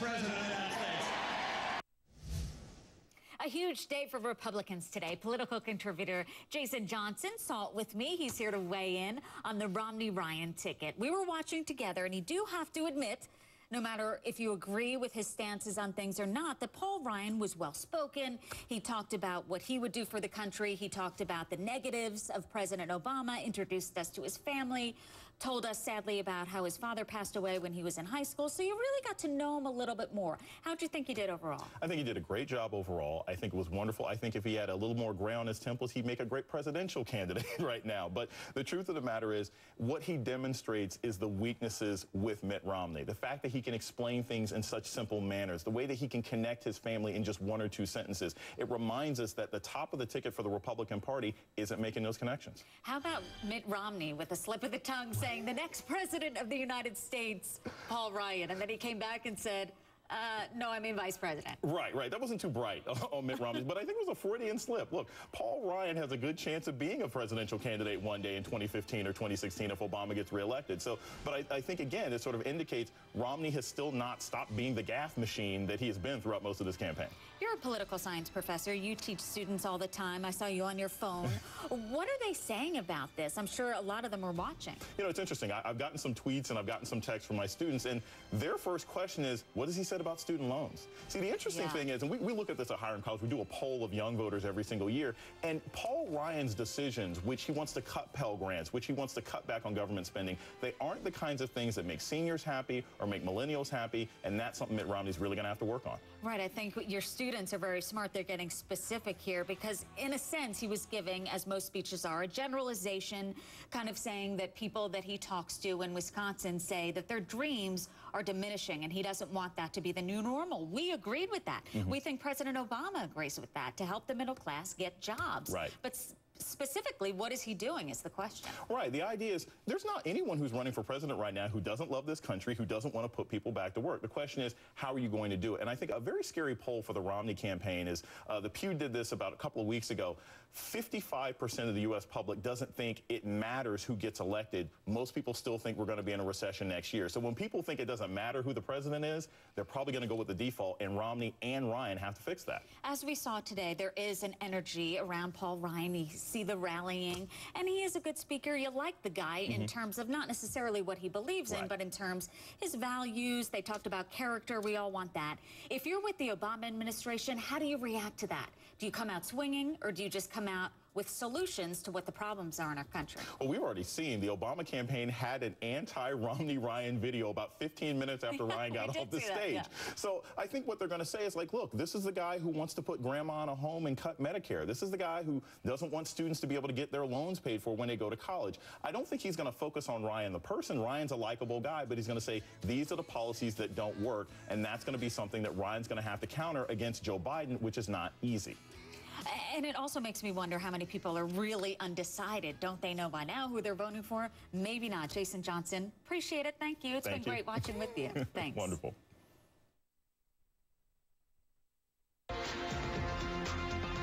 President of the United States. A huge day for Republicans today. Political contributor Jason Johnson saw it with me. He's here to weigh in on the Romney-Ryan ticket. We were watching together, and you do have to admit, no matter if you agree with his stances on things or not, that Paul Ryan was well-spoken. He talked about what he would do for the country. He talked about the negatives of President Obama, introduced us to his family, told us sadly about how his father passed away when he was in high school. So you really got to know him a little bit more. How'd you think he did overall? I think he did a great job overall. I think it was wonderful. I think if he had a little more gray on his temples, he'd make a great presidential candidate right now. But the truth of the matter is, what he demonstrates is the weaknesses with Mitt Romney. The fact that he can explain things in such simple manners, the way that he can connect his family in just one or two sentences. It reminds us that the top of the ticket for the Republican Party isn't making those connections. How about Mitt Romney with a slip of the tongue saying the next president of the United States, Paul Ryan, and then he came back and said, no, I mean vice president. Right. That wasn't too bright on Mitt Romney, but I think it was a Freudian slip. Look, Paul Ryan has a good chance of being a presidential candidate one day in 2015 or 2016 if Obama gets reelected. So, but I think, again, it sort of indicates Romney has still not stopped being the gaffe machine that he has been throughout most of this campaign. You're a political science professor. You teach students all the time. I saw you on your phone. What are they saying about this? I'm sure a lot of them are watching. You know, it's interesting. I've gotten some tweets and I've gotten some texts from my students, and their first question is, what has he said about student loans? See, the interesting thing is, and we look at this at Hiram College, we do a poll of young voters every single year, and Paul Ryan's decisions, which he wants to cut Pell Grants, which he wants to cut back on government spending, they aren't the kinds of things that make seniors happy or make millennials happy, and that's something Mitt Romney's really going to have to work on. Right. I think your students are very smart. They're getting specific here because, in a sense, he was giving, as most speeches are, a generalization, kind of saying that people that he talks to in Wisconsin say that their dreams are diminishing, and he doesn't want that to be the new normal. We agreed with that. We think President Obama agrees with that, to help the middle class get jobs. Right. But specifically, what is he doing is the question. Right. The idea is there's not anyone who's running for president right now who doesn't love this country, who doesn't want to put people back to work. The question is, how are you going to do it? And I think a very scary poll for the Romney campaign is, the Pew did this about a couple of weeks ago. 55% of the U.S. public doesn't think it matters who gets elected. Most people still think we're going to be in a recession next year. So when people think it doesn't matter who the president is, they're probably going to go with the default, and Romney and Ryan have to fix that. As we saw today, there is an energy around Paul Ryan. You see the rallying, and he is a good speaker. You like the guy in terms of not necessarily what he believes in, but in terms his values. They talked about character. We all want that. If you're with the Obama administration, how do you react to that? Do you come out swinging, or do you just come out with solutions to what the problems are in our country? Well, we've already seen the Obama campaign had an anti-Romney-Ryan video about 15 minutes after Ryan got off the stage. So I think what they're going to say is, like, look, this is the guy who wants to put grandma in a home and cut Medicare. This is the guy who doesn't want students to be able to get their loans paid for when they go to college. I don't think he's going to focus on Ryan the person. Ryan's a likable guy, but he's going to say these are the policies that don't work, and that's going to be something that Ryan's going to have to counter against Joe Biden, which is not easy. And it also makes me wonder how many people are really undecided. Don't they know by now who they're voting for? Maybe not. Jason Johnson, appreciate it. Thank you. It's been great watching with you. Thanks. Wonderful.